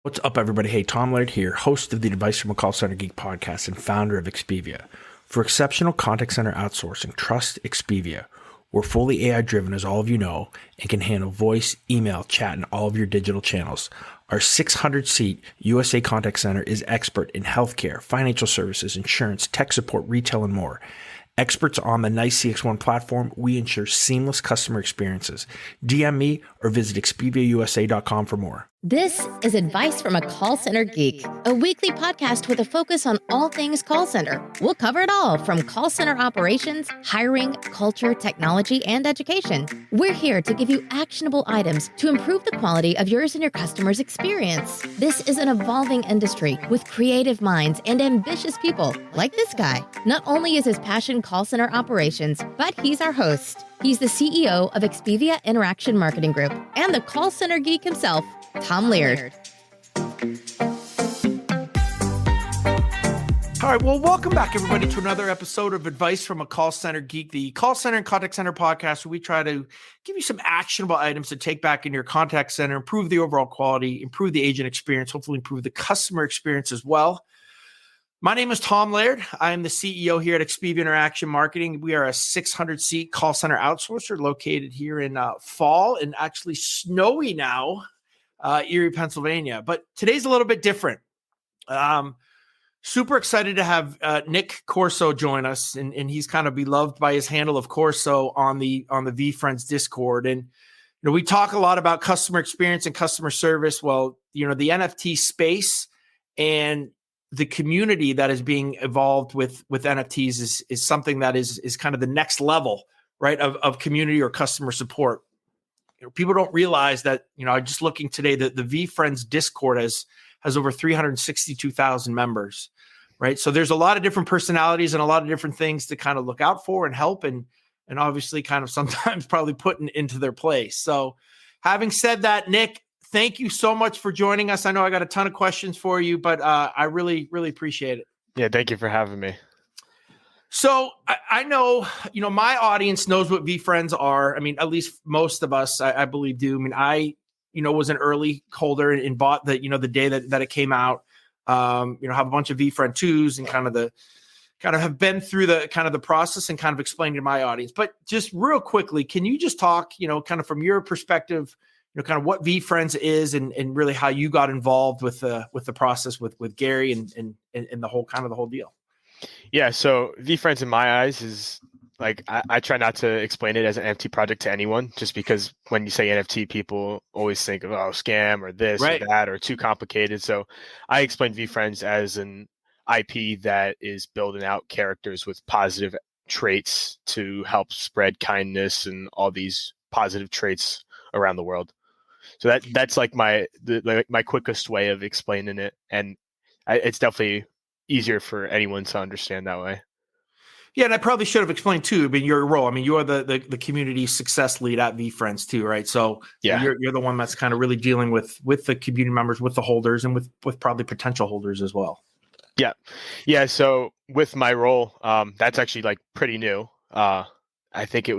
What's up, everybody? Hey, Tom Laird here, host of the Advice from a Call Center Geek podcast and founder of Expedia. For exceptional contact center outsourcing, trust Expedia. We're fully AI-driven, as all of you know, and can handle voice, email, chat, and all of your digital channels. Our 600-seat USA contact center is expert in healthcare, financial services, insurance, tech support, retail, and more. Experts on the NICE CX1 platform, we ensure seamless customer experiences. DM me or visit expediausa.com for more. This is Advice from a Call Center Geek, a weekly podcast with a focus on all things call center. We'll cover it all from call center operations, hiring, culture, technology, and education. We're here to give you actionable items to improve the quality of yours and your customers' experience. This is an evolving industry with creative minds and ambitious people like this guy. Not only is his passion call center operations, but he's our host. He's the CEO of Expedia Interaction Marketing Group and the Call Center Geek himself, Tom Laird. All right, well, welcome back, everybody, to another episode of Advice from a Call Center Geek, the call center and contact center podcast, where we try to give you some actionable items to take back in your contact center, improve the overall quality, improve the agent experience, hopefully improve the customer experience as well. My name is Tom Laird. I am the CEO here at Expedia Interaction Marketing. We are a 600-seat call center outsourcer located here in fall and actually snowy now, Erie, Pennsylvania. But today's a little bit different. Super excited to have Nick Corso join us, and he's kind of beloved by his handle of Corso on the Veefriends Discord. And we talk a lot about customer experience and customer service. Well, the NFT space and the community that is being evolved with NFTs is something that is kind of the next level, right, of community or customer support. People don't realize that, just looking today, the Veefriends Discord has over 362,000 members, right? So there's a lot of different personalities and a lot of different things to kind of look out for and help and obviously kind of sometimes probably putting into their place. So having said that, Nick, thank you so much for joining us. I know I got a ton of questions for you, but I really, really appreciate it. Yeah, thank you for having me. So I know, my audience knows what Veefriends are. I mean, at least most of us, I believe, do. I mean, I was an early holder and bought the day that it came out. Have a bunch of Veefriend 2s and kind of have been through the process and kind of explained to my audience. But just real quickly, can you just talk, kind of from your perspective, kind of what Veefriends is and really how you got involved with the process with Gary and the whole deal. Yeah. So Veefriends in my eyes is like, I try not to explain it as an NFT project to anyone, just because when you say NFT, people always think of, scam or this right, or that, or too complicated. So I explain Veefriends as an IP that is building out characters with positive traits to help spread kindness and all these positive traits around the world. So that's like my quickest way of explaining it. And it's definitely easier for anyone to understand that way. Yeah, and I probably should have explained too. I mean, your role. I mean, you are the community success lead at Veefriends too, right? So yeah, you're the one that's kind of really dealing with the community members, with the holders, and with probably potential holders as well. Yeah. So with my role, that's actually like pretty new. I think it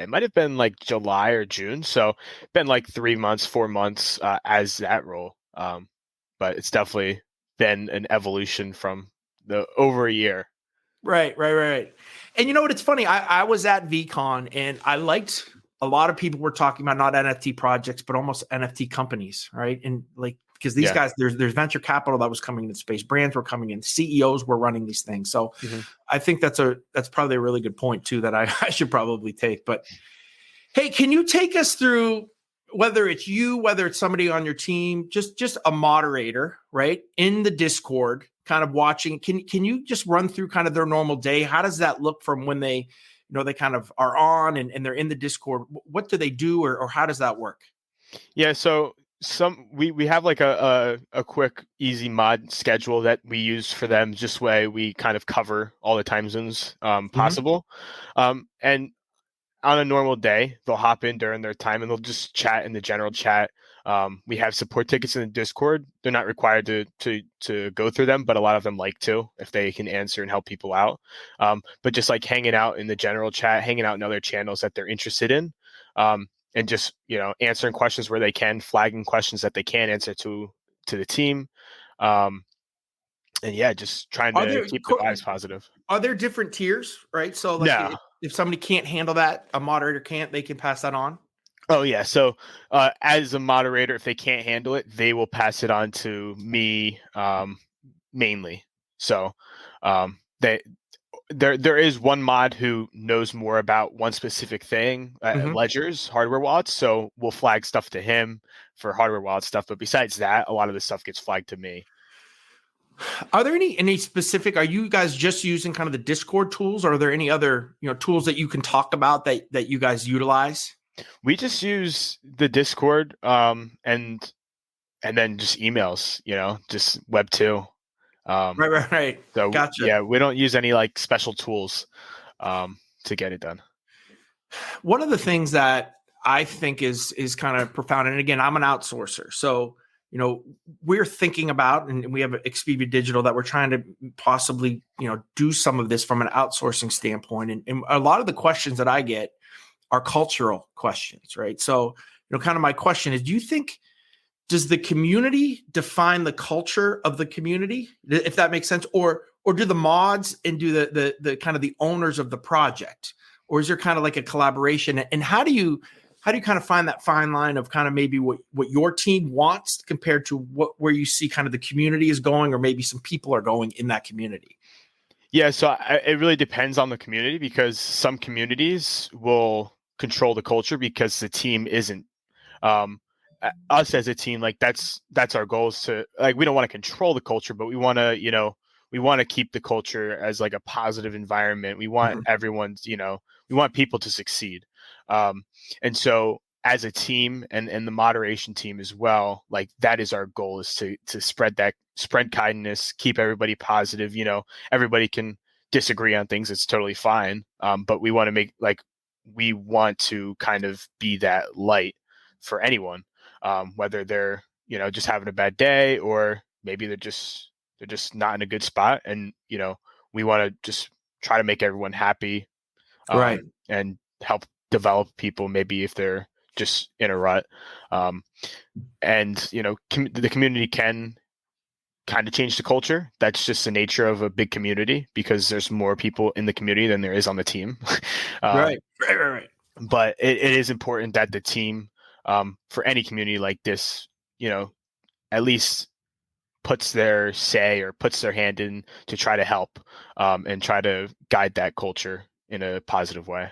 might have been like July or June. So been like 4 months as that role. But it's definitely been an evolution from the over a year. Right. And you know what? It's funny. I was at VCon and I liked a lot of people were talking about not NFT projects, but almost NFT companies. Right. And like, because these guys, there's venture capital that was coming into space, brands were coming in, CEOs were running these things. So I think that's probably a really good point too, that I should probably take. But hey, can you take us through, whether it's you, whether it's somebody on your team, just a moderator, right, in the Discord, kind of watching, can you just run through kind of their normal day? How does that look from when they, they kind of are on and they're in the Discord? What do they do or how does that work? Yeah. So we have like a quick, easy mod schedule that we use for them. Just way we kind of cover all the time zones possible. And on a normal day, they'll hop in during their time and they'll just chat in the general chat. We have support tickets in the Discord. They're not required to go through them, but a lot of them like to, if they can answer and help people out. But just like hanging out in the general chat, hanging out in other channels that they're interested in. And just, answering questions where they can, flagging questions that they can answer to to the team. And yeah, just trying to keep the vibes positive. Are there different tiers, right? So like No. if somebody can't handle that, a moderator can't, they can pass that on? Oh yeah. So as a moderator, if they can't handle it, they will pass it on to me mainly. So there is one mod who knows more about one specific thing, ledgers, hardware wallets. So we'll flag stuff to him for hardware wallet stuff. But besides that, a lot of the stuff gets flagged to me. Are there any specific, are you guys just using kind of the Discord tools, or are there any other, tools that you can talk about that you guys utilize? We just use the Discord and then just emails, just Web 2. Right. So Gotcha. yeah, we don't use any like special tools to get it done. One of the things that I think is kind of profound, and again, I'm an outsourcer, so we're thinking about, and we have Expedia Digital that we're trying to possibly do some of this from an outsourcing standpoint, and a lot of the questions that I get are cultural questions, right? So kind of my question is, do you think, does the community define the culture of the community, if that makes sense, or do the mods and do the kind of the owners of the project, or is there kind of like a collaboration? And how do you kind of find that fine line of kind of maybe what your team wants compared to where you see kind of the community is going, or maybe some people are going in that community? Yeah, so it really depends on the community, because some communities will control the culture because the team isn't. Us as a team, like that's our goal, is to, like, we don't want to control the culture, but we want to keep the culture as like a positive environment. We want everyone's, we want people to succeed. And so as a team and the moderation team as well, like that is our goal, is to spread kindness, keep everybody positive. Everybody can disagree on things. It's totally fine. But we want to kind of be that light for anyone, whether they're, just having a bad day, or maybe they're just not in a good spot. And, we want to just try to make everyone happy, right, and help develop people, maybe if they're just in a rut. And the community can kind of change the culture. That's just the nature of a big community, because there's more people in the community than there is on the team. Right. But it is important that the team, for any community like this, at least puts their say or puts their hand in to try to help, and try to guide that culture in a positive way.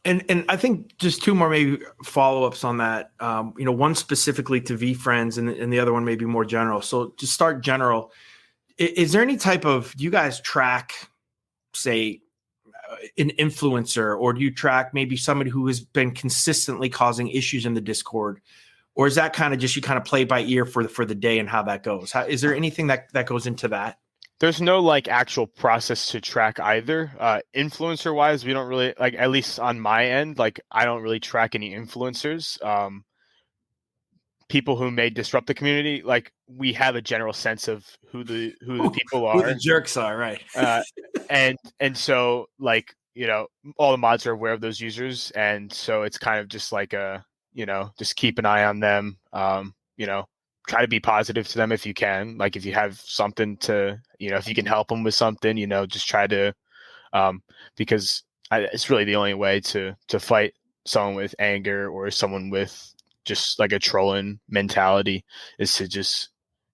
And I think just two more maybe follow-ups on that. One specifically to Veefriends, and the other one maybe more general. So to start general, is there any type of, do you guys track, say, an influencer, or do you track maybe somebody who has been consistently causing issues in the Discord? Or is that kind of just, you kind of play by ear for the day and how that goes? Is there anything that goes into that? There's no like actual process to track either. Influencer wise, we don't really, like, at least on my end, like I don't really track any influencers. People who may disrupt the community, like we have a general sense of who the people are, who the jerks are, right? and so, like, all the mods are aware of those users, and so it's kind of just like just keep an eye on them. Try to be positive to them if you can. Like if you have something to, if you can help them with something, just try to, because it's really the only way to fight someone with anger or someone with just like a trolling mentality, is to just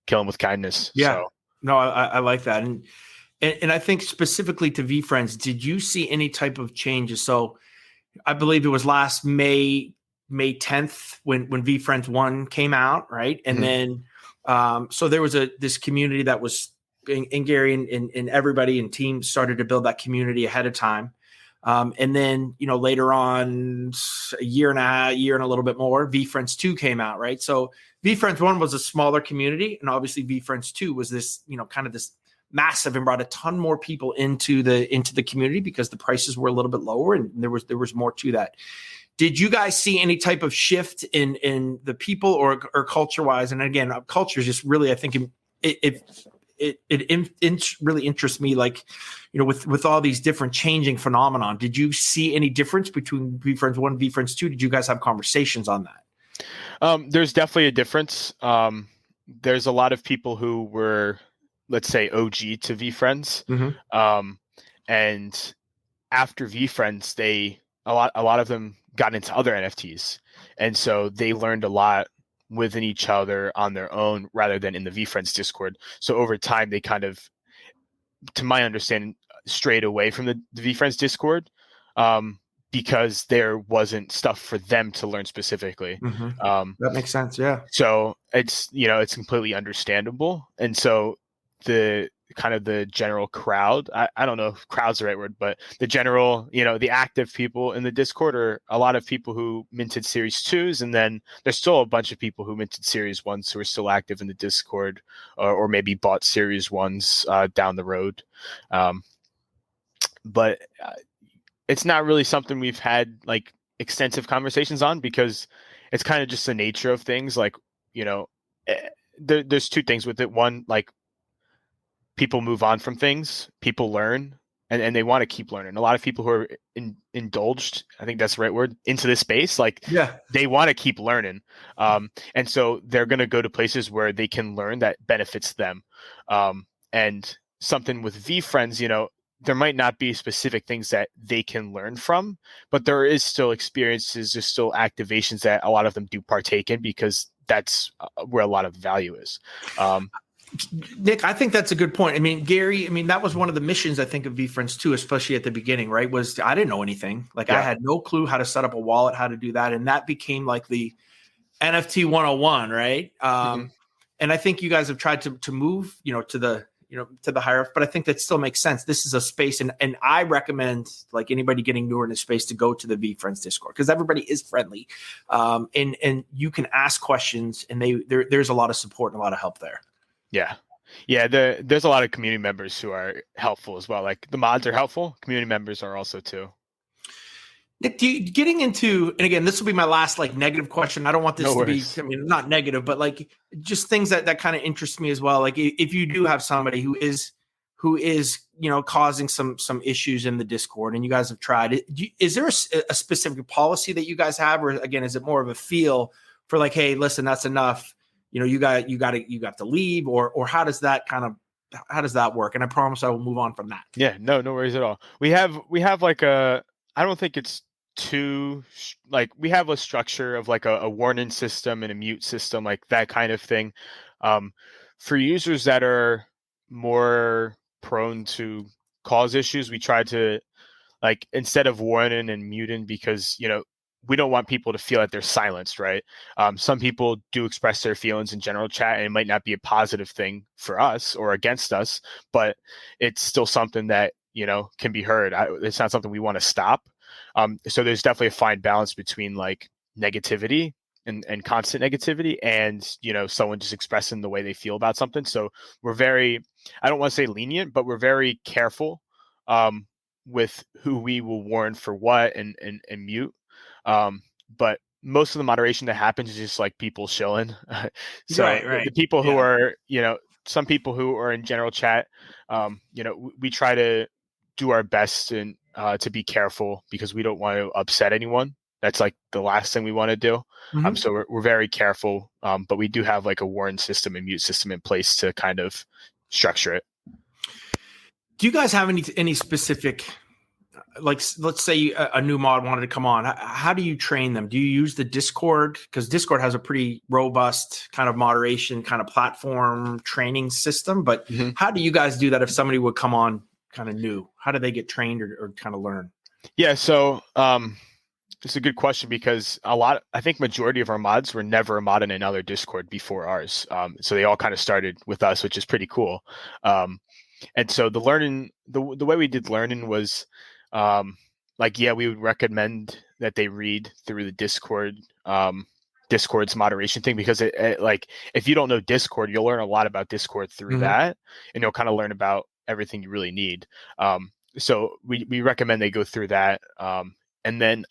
kill them with kindness. Yeah. So. No, I like that. And I think specifically to Veefriends, did you see any type of changes? So I believe it was last May 10th when Veefriends 1 came out, right? And then so there was this community that was, and Gary and everybody and team started to build that community ahead of time. And then, later on, a year and a little bit more, Veefriends 2 came out, right? So Veefriends 1 was a smaller community, and obviously Veefriends 2 was this, kind of this massive, and brought a ton more people into the community because the prices were a little bit lower, and there was more to that. Did you guys see any type of shift in the people or culture wise? And again, culture is just really, I think it really interests me, like, with all these different changing phenomenon. Did you see any difference between Veefriends 1 and Veefriends 2? Did you guys have conversations on that? There's definitely a difference. there's a lot of people who were, let's say, OG to Veefriends. And after Veefriends, a lot of them got into other NFTs. And so they learned a lot within each other on their own rather than in the Veefriends Discord. So over time, they kind of, to my understanding, strayed away from the Veefriends Discord because there wasn't stuff for them to learn specifically. That makes sense. Yeah. So it's, it's completely understandable. And so the kind of the general crowd, I don't know if crowd's the right word, but the general, the active people in the Discord are a lot of people who minted Series 2s. And then there's still a bunch of people who minted Series 1s who are still active in the Discord or maybe bought Series 1s down the road. But it's not really something we've had like extensive conversations on because it's kind of just the nature of things. Like, there's two things with it. One, like, people move on from things, people learn, and they want to keep learning. A lot of people who are indulged, I think that's the right word, into this space, like, they want to keep learning. And so they're going to go to places where they can learn that benefits them. And something with Veefriends, there might not be specific things that they can learn from, but there is still experiences, there's still activations that a lot of them do partake in because that's where a lot of the value is. Nick, I think that's a good point. I mean, Gary, that was one of the missions, I think, of Veefriends too, especially at the beginning, right? Was I didn't know anything. Like, I had no clue how to set up a wallet, how to do that. And that became like the NFT 101, right? And I think you guys have tried to move, to the higher up, but I think that still makes sense. This is a space. And I recommend, like, anybody getting newer in the space to go to the Veefriends Discord because everybody is friendly. And you can ask questions and there's a lot of support and a lot of help there. Yeah. There's a lot of community members who are helpful as well. Like, the mods are helpful. Community members are also too. Nick, getting into, and again, this will be my last like negative question. I don't want this to be, not negative, but like just things that kind of interest me as well. Like, if you do have somebody who is, causing some issues in the Discord and you guys have tried it, is there a specific policy that you guys have, or again, is it more of a feel for like, hey, listen, that's enough. You got to leave, or how does that work? And I promise I will move on from that. Yeah, no worries at all. We have like I don't think it's too, like, we have a structure of like a warning system and a mute system, like that kind of thing. For users that are more prone to cause issues, we try to, like, instead of warning and muting, because, we don't want people to feel that they're silenced, right? Some people do express their feelings in general chat, and it might not be a positive thing for us or against us, but it's still something that, can be heard. It's not something we want to stop. So there's definitely a fine balance between like negativity and constant negativity and, someone just expressing the way they feel about something. So we're very, I don't want to say lenient, but we're very careful with who we will warn for what and mute. But most of the moderation that happens is just like people chilling. So right. The people who are, some people who are in general chat, we try to do our best and to be careful because we don't want to upset anyone. That's like the last thing we want to do. So we're very careful, but we do have like a warn system and mute system in place to kind of structure it. Do you guys have any specific, like, let's say a new mod wanted to come on, how do you train them? Do you use the Discord? Because Discord has a pretty robust kind of moderation kind of platform training system, but how do you guys do that if somebody would come on kind of new? How do they get trained or kind of learn? Yeah, so it's a good question because I think majority of our mods were never a mod in another Discord before ours. So they all kind of started with us, which is pretty cool. And so the learning, the way we did learning was, we would recommend that they read through the Discord's moderation thing, because it like, if you don't know Discord, you'll learn a lot about Discord through that, and you'll kind of learn about everything you really need. So we recommend they go through that. And then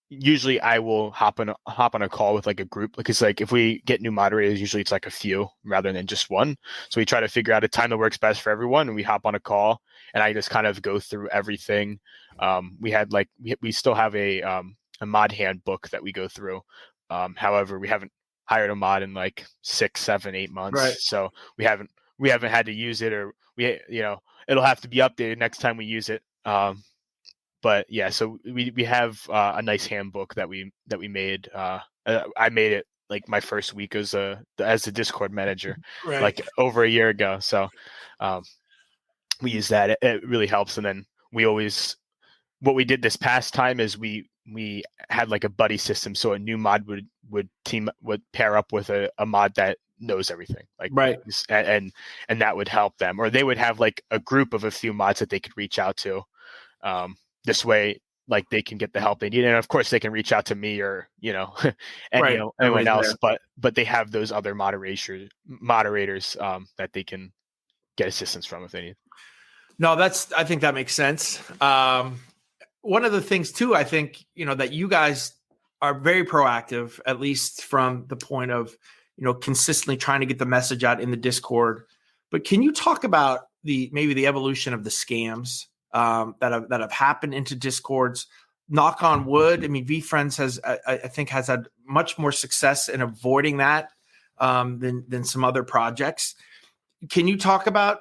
usually I will hop on a call with like a group, because like if we get new moderators, usually it's like a few rather than just one. So we try to figure out a time that works best for everyone, and we hop on a call and I just kind of go through everything. We still have a mod handbook that we go through. However, we haven't hired a mod in like 6, 7, 8 months. Right. So we haven't had to use it, or it'll have to be updated next time we use it. But yeah, so we have a nice handbook that we made. I made it like my first week as the Discord manager, like over a year ago. So we use that. It really helps. And then what we did this past time is we had like a buddy system. So a new mod would pair up with a mod that knows everything, like and that would help them, or they would have like a group of a few mods that they could reach out to. This way, like they can get the help they need, and of course they can reach out to me or anyone else. But they have those other moderators that they can get assistance from if they need. No, I think that makes sense. One of the things too, I think, that you guys are very proactive, at least from the point of, consistently trying to get the message out in the Discord. But can you talk about maybe the evolution of the scams that have happened into Discords? Knock on wood. I mean, Veefriends has had much more success in avoiding that than some other projects. Can you talk about,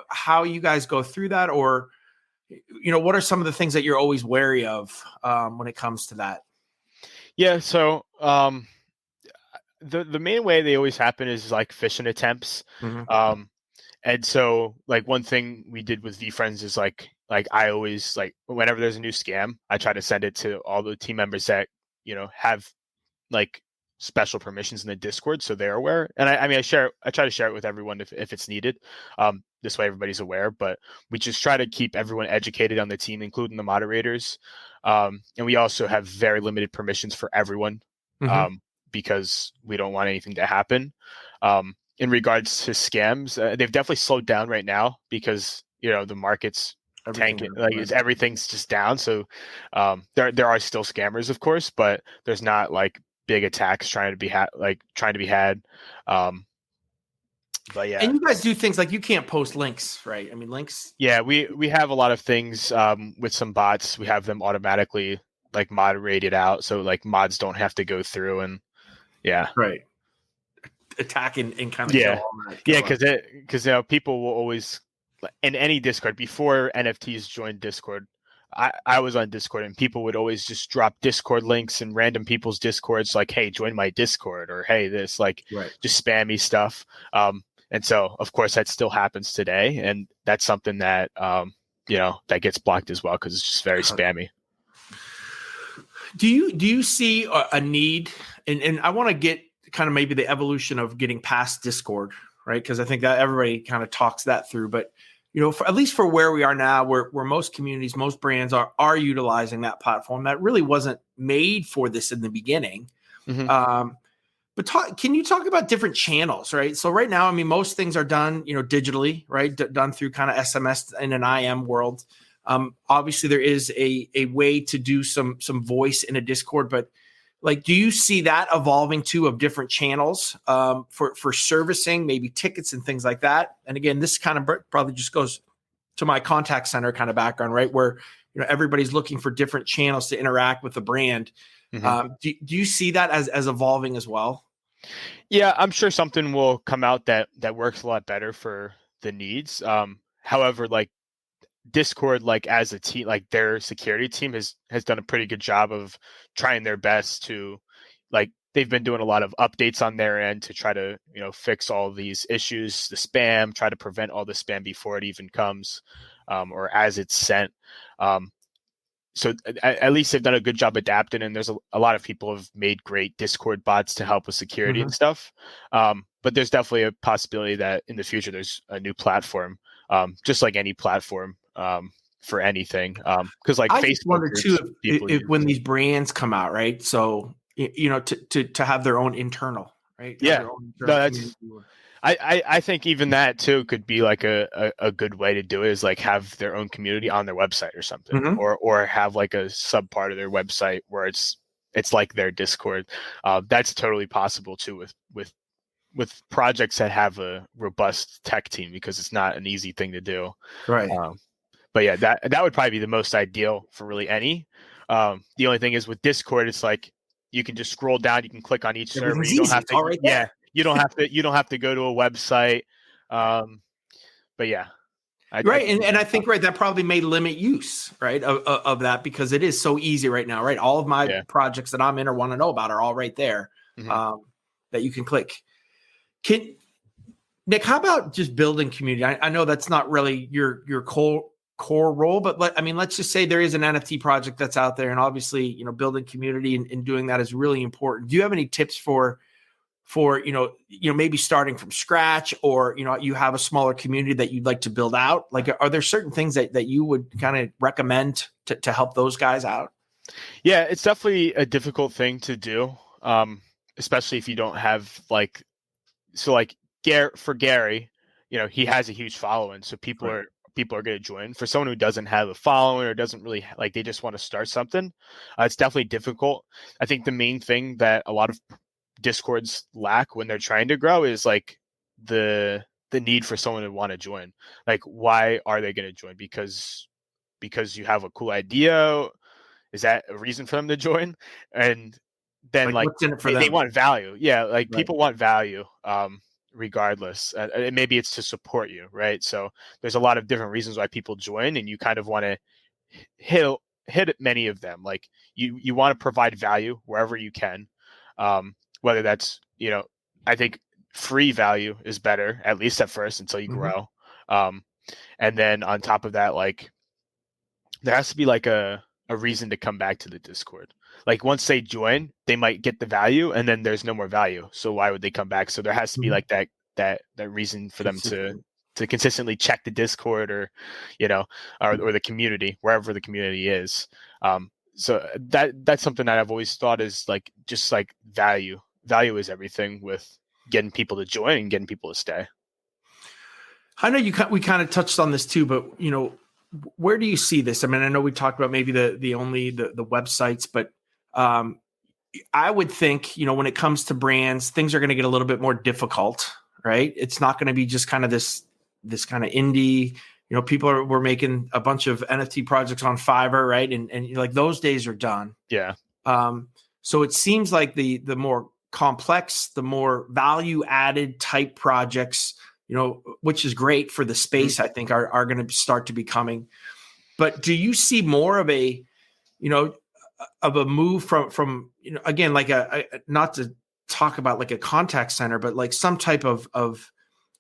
how you guys go through that, or, what are some of the things that you're always wary of when it comes to that? Yeah. So the main way they always happen is like phishing attempts. Mm-hmm. And so like one thing we did with Veefriends is like I always, like, whenever there's a new scam, I try to send it to all the team members that, have like special permissions in the Discord, so they're aware. And I try to share it with everyone if it's needed. This way everybody's aware, but we just try to keep everyone educated on the team, including the moderators. And we also have very limited permissions for everyone, because we don't want anything to happen. In regards to scams, they've definitely slowed down right now because, the market's tanking, everything's just down. So there are still scammers, of course, but there's not like big attacks trying to be had. But yeah. And you guys do things like you can't post links, right? I mean, links. Yeah, we have a lot of things with some bots. We have them automatically like moderated out, so like mods don't have to go through and attack and kind of because people will always, in any Discord, before NFTs joined Discord, I was on Discord and people would always just drop Discord links in random people's Discords, like, hey, join my Discord, or hey, this, like, just spammy stuff. And so of course that still happens today, and that's something that that gets blocked as well because it's just very spammy. Do you see a need, and I want to get kind of maybe the evolution of getting past Discord, right? Because I think that everybody kind of talks that through, but at least for where we are now, where most communities, most brands are utilizing that platform that really wasn't made for this in the beginning. Mm-hmm. But can you talk about different channels, right? So right now, I mean, most things are done, digitally, right? Done through kind of SMS in an IM world. Obviously, there is a way to do some voice in a Discord, but like, do you see that evolving too, of different channels for servicing, maybe tickets and things like that? And again, this kind of probably just goes to my contact center kind of background, right? Where everybody's looking for different channels to interact with the brand. Mm-hmm. Do you see that as evolving as well? Yeah, I'm sure something will come out that works a lot better for the needs. However, like Discord, like as a team, like their security team has done a pretty good job of trying their best to, like, they've been doing a lot of updates on their end to try to fix all these issues, the spam, try to prevent all the spam before it even comes, or as it's sent. So at least they've done a good job adapting, and there's a lot of people have made great Discord bots to help with security and stuff. But there's definitely a possibility that in the future there's a new platform, just like any platform, for anything. Because like I Facebook wonder too if when these brands come out, right? So to have their own internal, right? Yeah, I think even that too could be like a good way to do it, is like have their own community on their website or something, or have like a sub part of their website where it's like their Discord. That's totally possible too with projects that have a robust tech team, because it's not an easy thing to do. Right. But yeah, that would probably be the most ideal for really any. The only thing is with Discord, it's like You can just scroll down. You can click on each server. Everything's You don't easy. have to. All right Yeah, there. you don't have to go to a website. But yeah, Right. And I think, right, that probably may limit use, right, of that, because it is so easy right now, right? All of my projects that I'm in or want to know about are all right there, that you can click. Nick, how about just building community? I know that's not really your core role, but let's just say there is an NFT project that's out there, and obviously, building community and doing that is really important. Do you have any tips for maybe starting from scratch, or you have a smaller community that you'd like to build out? Like, are there certain things that you would kind of recommend to help those guys out? Yeah, it's definitely a difficult thing to do, especially if you don't have for Gary, he has a huge following, so people are going to join. For someone who doesn't have a following or doesn't really they just want to start something, it's definitely difficult. I think the main thing that a lot of Discords lack when they're trying to grow is the need for someone to want to join. Why are they going to join? Because you have a cool idea? Is that a reason for them to join? And then what's in it for them? They want value. Yeah, people want value. Regardless, and maybe it's to support you, right? So there's a lot of different reasons why people join, and you kind of want to hit many of them. You want to provide value wherever you can. Whether that's, I think free value is better, at least at first, until you grow. And then on top of that, there has to be a reason to come back to the Discord. Once they join, they might get the value, and then there's no more value. So why would they come back? So there has to be that reason for them to consistently check the Discord, or or the community, wherever the community is. So that's something that I've always thought is just value. Value is everything with getting people to join and getting people to stay. I know we kind of touched on this too, but where do you see this? I mean, I know we talked about maybe the websites, but I would think, when it comes to brands, things are going to get a little bit more difficult, right? It's not going to be just kind of this kind of indie, we're making a bunch of NFT projects on Fiverr, right? And those days are done. Yeah. So it seems like the more complex, the more value added type projects, which is great for the space, I think are going to start to be coming. But do you see more of a move from again, not to talk about a contact center, but some type of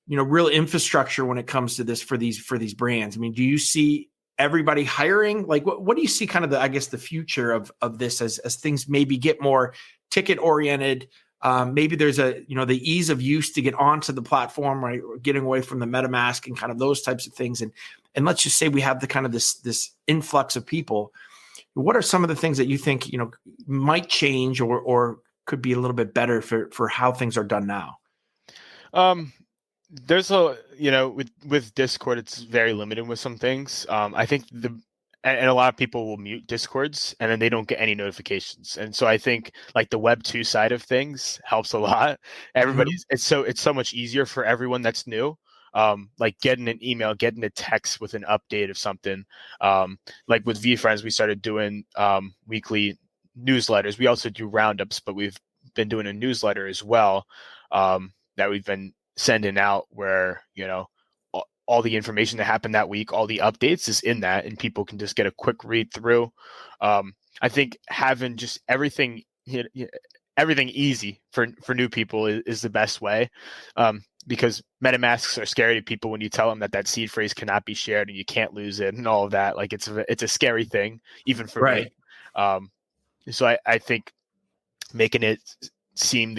real infrastructure when it comes to this for these brands? I mean, do you see everybody hiring? What do you see kind of the future of this as things maybe get more ticket oriented? Maybe there's the ease of use to get onto the platform, right? Or getting away from the MetaMask and kind of those types of things. And let's just say we have the kind of this influx of people. What are some of the things that you think, might change or could be a little bit better for how things are done now? There's with Discord, it's very limited with some things. I think and a lot of people will mute Discords and then they don't get any notifications. And so I think the Web 2 side of things helps a lot. It's so much easier for everyone that's new. Getting an email, getting a text with an update of something. With Veefriends, we started doing weekly newsletters. We also do roundups, but we've been doing a newsletter as well that we've been sending out, where all the information that happened that week, all the updates is in that, and people can just get a quick read through. I think having just everything easy for new people is the best way, because MetaMasks are scary to people when you tell them that seed phrase cannot be shared and you can't lose it and all of that. It's a scary thing, even for me. So I think making it seem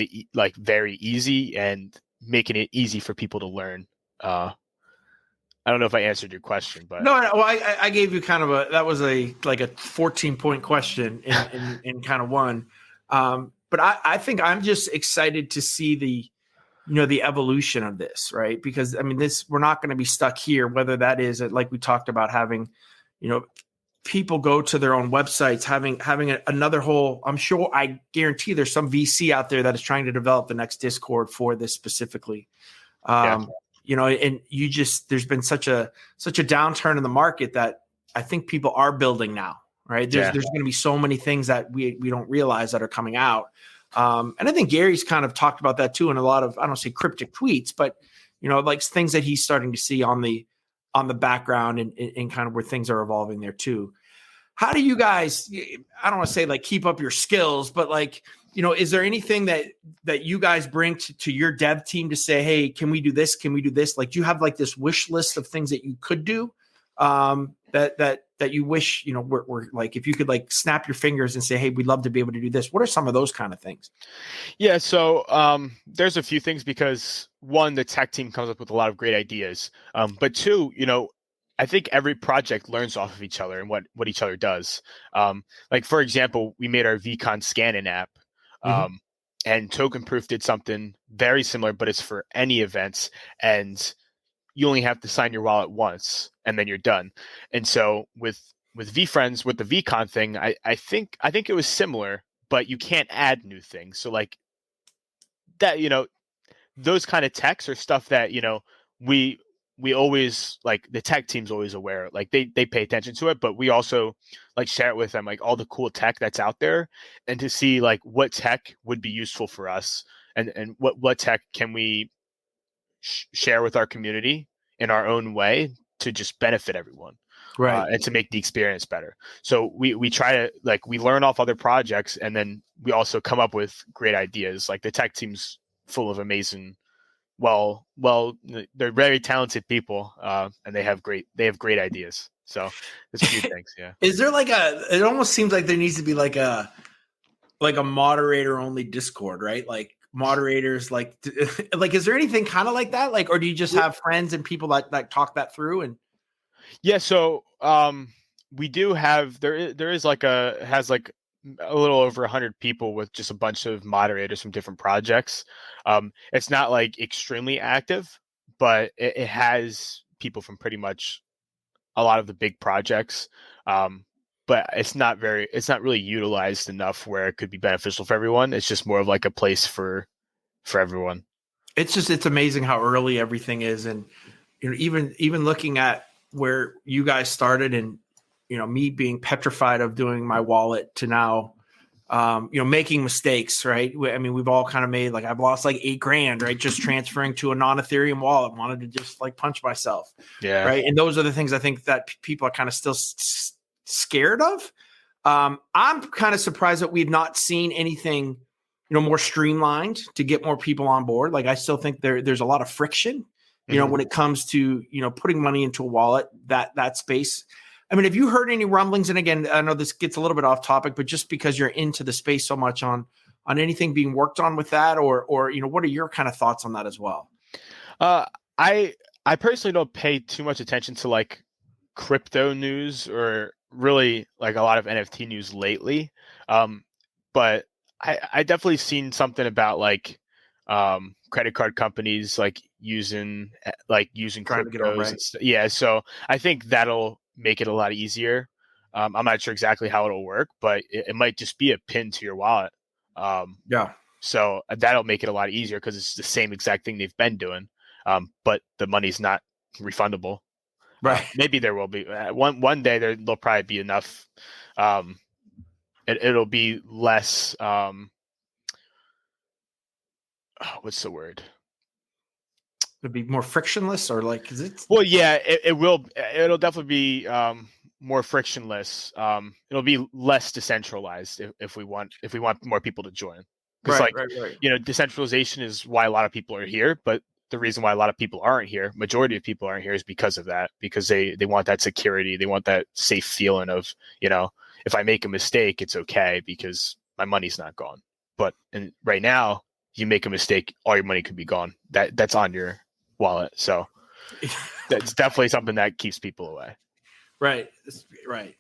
very easy and making it easy for people to learn. I don't know if I answered your question, but no. Well, I gave you kind of that was a 14-point question in kind of one. But I think I'm just excited to see the evolution of this, right? Because we're not going to be stuck here, whether that is like we talked about having, people go to their own websites, having another whole, I guarantee there's some VC out there that is trying to develop the next Discord for this specifically. And there's been such a downturn in the market that I think people are building now, right? There's going to be so many things that we don't realize that are coming out. And I think Gary's kind of talked about that too in a lot of, I don't say cryptic tweets, but like things that he's starting to see on the background and kind of where things are evolving there too. How do you guys, I don't want to say like keep up your skills, but like, is there anything that you guys bring to your dev team to say, hey, can we do this? Can we do this? Like, do you have like this wish list of things that you could do that you wish, were like, if you could like snap your fingers and say, hey, we'd love to be able to do this. What are some of those kind of things? Yeah. So there's a few things because one, the tech team comes up with a lot of great ideas. But two, I think every project learns off of each other and what each other does. Like for example, we made our VCon scan-in app, and Token Proof did something very similar, but it's for any events, and you only have to sign your wallet once, and then you're done. And so with Veefriends, with the VCon thing, I think it was similar, but you can't add new things. So like that, those kind of techs are stuff that we always, like, the tech team's always aware, like they pay attention to it, but we also like share it with them, like all the cool tech that's out there, and to see like what tech would be useful for us, and what tech can we share with our community in our own way to just benefit everyone, right? And to make the experience better. So we try to, like, we learn off other projects, and then we also come up with great ideas. Like the tech team's full of amazing, well, they're very talented people, and they have great ideas. So there's a few things. Yeah. Is there like it almost seems like there needs to be like a moderator only Discord, right? Like moderators, like is there anything kind of like that? Like, or do you just have friends and people that talk that through? And yeah, so we do have, there is like has like a little over 100 people with just a bunch of moderators from different projects. It's not like extremely active, but it has people from pretty much a lot of the big projects. But it's not really utilized enough where it could be beneficial for everyone. It's just more of like a place for everyone. It's amazing how early everything is. And, even looking at where you guys started, and, me being petrified of doing my wallet to now, making mistakes, right? I mean, we've all kind of made, like, I've lost like $8,000, right? Just transferring to a non-Ethereum wallet, wanted to just like punch myself. Yeah. Right. And those are the things I think that people are kind of still scared of. I'm kind of surprised that we've not seen anything, more streamlined to get more people on board. Like, I still think there's a lot of friction, when it comes to, putting money into a wallet, that space. I mean, have you heard any rumblings? And again, I know this gets a little bit off topic, but just because you're into the space so much, on anything being worked on with that, or what are your kind of thoughts on that as well? I personally don't pay too much attention to like crypto news, or really like a lot of NFT news lately. But I definitely seen something about like credit card companies like using cryptos. Yeah, so I think that'll make it a lot easier. I'm not sure exactly how it'll work, but it might just be a pin to your wallet. So that'll make it a lot easier because it's the same exact thing they've been doing, but the money's not refundable. Right. Maybe there will be one day. There'll probably be enough. It'll be less. What's the word? It'd be more frictionless, or like, is it? Well, yeah, it will. It'll definitely be more frictionless. It'll be less decentralized if we want more people to join. Because right. Decentralization is why a lot of people are here, but the reason why a lot of people aren't here, majority of people aren't here, is because of that. Because they want that security, they want that safe feeling of, if I make a mistake, it's okay because my money's not gone. But right now, you make a mistake, all your money could be gone. That's on your wallet. So that's definitely something that keeps people away. Right.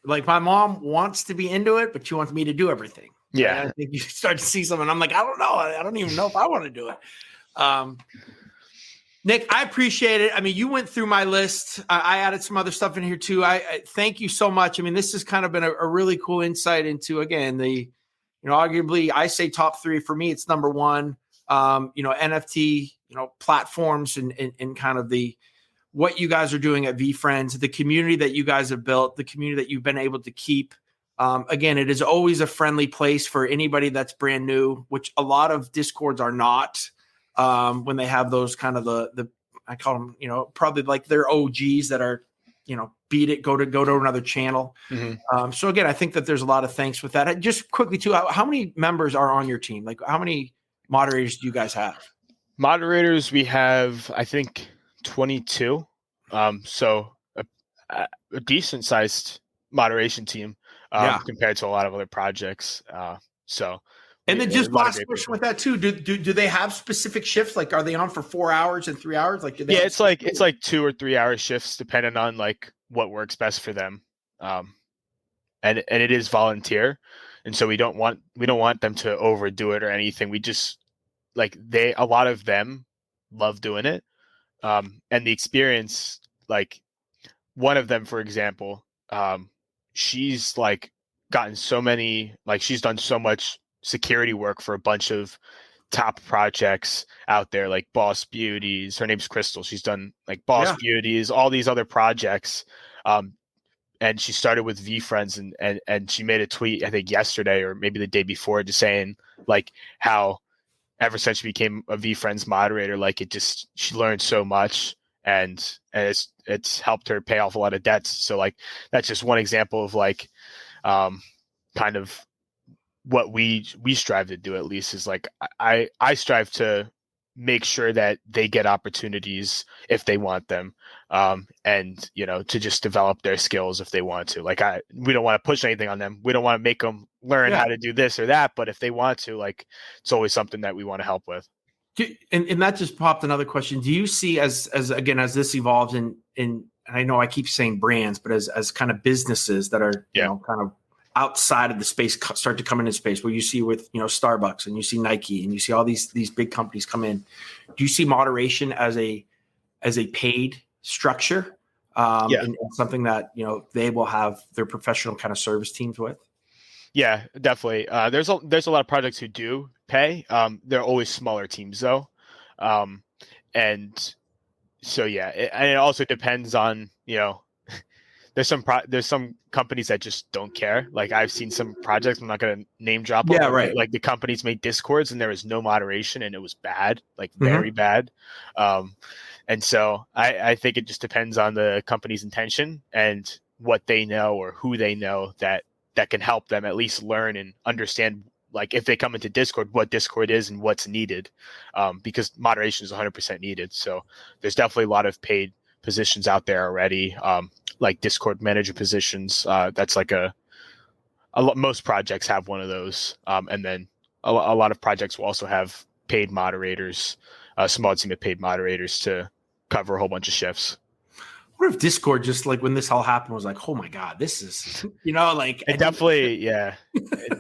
Like, my mom wants to be into it, but she wants me to do everything. Yeah. And I think you start to see something. I'm like, I don't know. I don't even know if I want to do it. Nick, I appreciate it. I mean, you went through my list. I added some other stuff in here too. I thank you so much. I mean, this has kind of been a really cool insight into, again, the, arguably, I say top 3 for me. It's number 1. NFT, platforms, and kind of what you guys are doing at Veefriends, the community that you guys have built, the community that you've been able to keep, Again, it is always a friendly place for anybody that's brand new, which a lot of Discords are not. When they have those kind of the I call them, probably like they're OGs that are, beat it, go to another channel. Mm-hmm. So again, I think that there's a lot of thanks with that. Just quickly too, how many members are on your team? Like how many moderators do you guys have? Moderators, we have, I think, 22. So a decent sized moderation team compared to a lot of other projects. And then just last question with that too. Do they have specific shifts? Like, are they on for 4 hours and 3 hours? Like, it's like 2 or 3 hour shifts, depending on like what works best for them. And it is volunteer, and so we don't want them to overdo it or anything. We just a lot of them love doing it, and the experience. Like one of them, for example, she's like gotten so many, like she's done so much security work for a bunch of top projects out there, like Boss Beauties. Her name's Crystal. She's done like Boss Beauties, all these other projects. And she started with Veefriends, and she made a tweet, I think yesterday or maybe the day before, just saying like how ever since she became a Veefriends moderator, like she learned so much, and it's helped her pay off a lot of debts. So like that's just one example of like kind of what we strive to do, at least, is like I strive to make sure that they get opportunities if they want them, and to just develop their skills if they want to. Like we don't want to push anything on them. We don't want to make them learn how to do this or that, but if they want to, like, it's always something that we want to help with. And that just popped another question. Do you see as this evolves and I know I keep saying brands, but as kind of businesses that are kind of outside of the space start to come into space, where you see with Starbucks and you see Nike and you see all these big companies come in, do you see moderation as a paid structure, and something that they will have their professional kind of service teams with? Yeah, definitely. There's a lot of projects who do pay. They're always smaller teams though, and so it also depends on There's some companies that just don't care. Like I've seen some projects, I'm not going to name drop them. Right. Like the companies made Discords and there was no moderation and it was bad, like very bad. And so I think it just depends on the company's intention and what they know or who they know that can help them at least learn and understand, like if they come into Discord, what Discord is and what's needed, because moderation is 100% needed. So there's definitely a lot of paid positions out there already. Like Discord manager positions. That's like most projects have one of those. And then a lot of projects will also have paid moderators, a small team of paid moderators to cover a whole bunch of shifts. What if Discord just like when this all happened was like, oh my God, this is, like it definitely,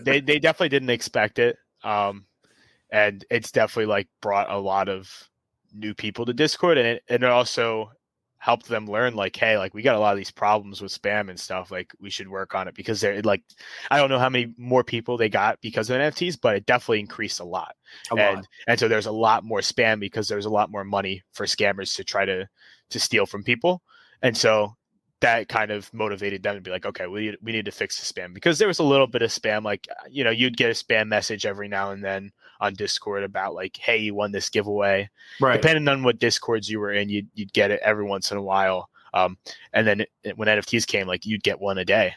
they definitely didn't expect it. And it's definitely like brought a lot of new people to Discord, and it also helped them learn like, hey, like we got a lot of these problems with spam and stuff, like we should work on it, because they're like, I don't know how many more people they got because of NFTs, but it definitely increased a lot. And so there's a lot more spam because there's a lot more money for scammers to try to steal from people. And so that kind of motivated them to be like, okay, we need to fix the spam, because there was a little bit of spam. Like, you'd get a spam message every now and then on Discord about like, hey, you won this giveaway. Right. Depending on what Discords you were in, you'd get it every once in a while. And then when NFTs came, like you'd get one a day.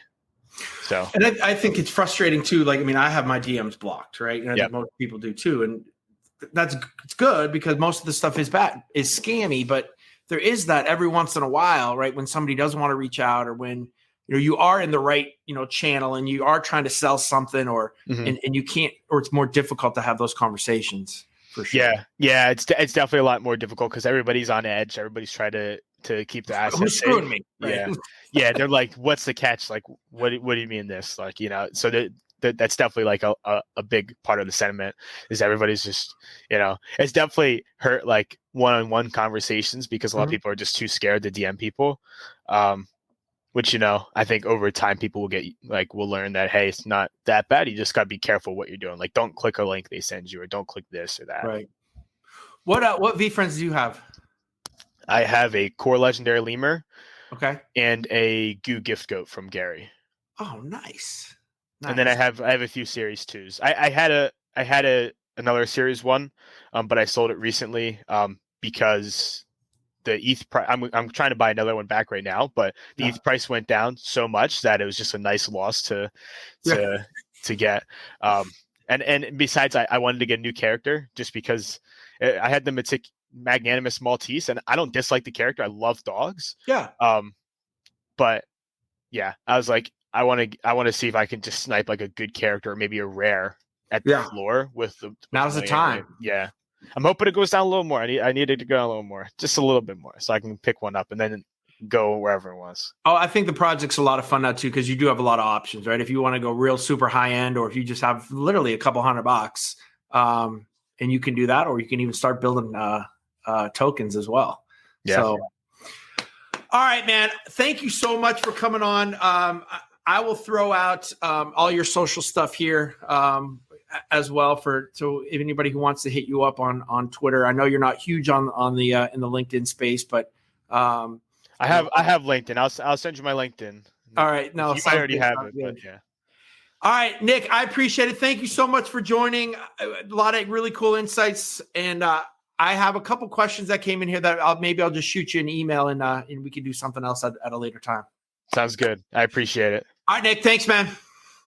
So, and I think it's frustrating too. Like, I mean, I have my DMs blocked, right? And I think most people do too. And it's good because most of the stuff is scammy, but there is that every once in a while, right? When somebody does want to reach out, or when you are in the right channel and you are trying to sell something, or and you can't, or it's more difficult to have those conversations for sure. Yeah, it's definitely a lot more difficult because everybody's on edge. Everybody's trying to keep the assets. Who's screwing me? Right? Yeah. They're like, what's the catch? Like, what do you mean this? Like, so that's definitely like a big part of the sentiment is everybody's just, it's definitely hurt like one-on-one conversations, because a lot of people are just too scared to DM people. Which, I think over time people will learn that, hey, it's not that bad. You just got to be careful what you're doing. Like, don't click a link they send you, or don't click this or that. Right. What Veefriends do you have? I have a core legendary lemur. Okay. And a goo gift goat from Gary. Oh, nice. Nice. And then I have a few series 2s. I had another series 1, but I sold it recently because the ETH price. I'm trying to buy another one back right now, but the ETH price went down so much that it was just a nice loss to get. And besides, I wanted to get a new character just because I had the Magnanimous Maltese, and I don't dislike the character. I love dogs. Yeah. But yeah, I was like, I want to see if I can just snipe like a good character, or maybe a rare at the floor with the. Now's the time. Yeah, I'm hoping it goes down a little more. I need it to go down a little more, just a little bit more, so I can pick one up and then go wherever it was. Oh, I think the project's a lot of fun now too, because you do have a lot of options, right? If you want to go real super high end, or if you just have literally a couple $100, and you can do that, or you can even start building tokens as well. Yeah. So, all right, man. Thank you so much for coming on. I will throw out all your social stuff here as well so if anybody who wants to hit you up on Twitter. I know you're not huge on the in the LinkedIn space, but I have LinkedIn. I'll send you my LinkedIn. All right. No, you already have it, but yeah. All right, Nick, I appreciate it. Thank you so much for joining. A lot of really cool insights, and I have a couple questions that came in here that I'll just shoot you an email, and we can do something else at a later time. Sounds good. I appreciate it. All right, Nick. Thanks, man.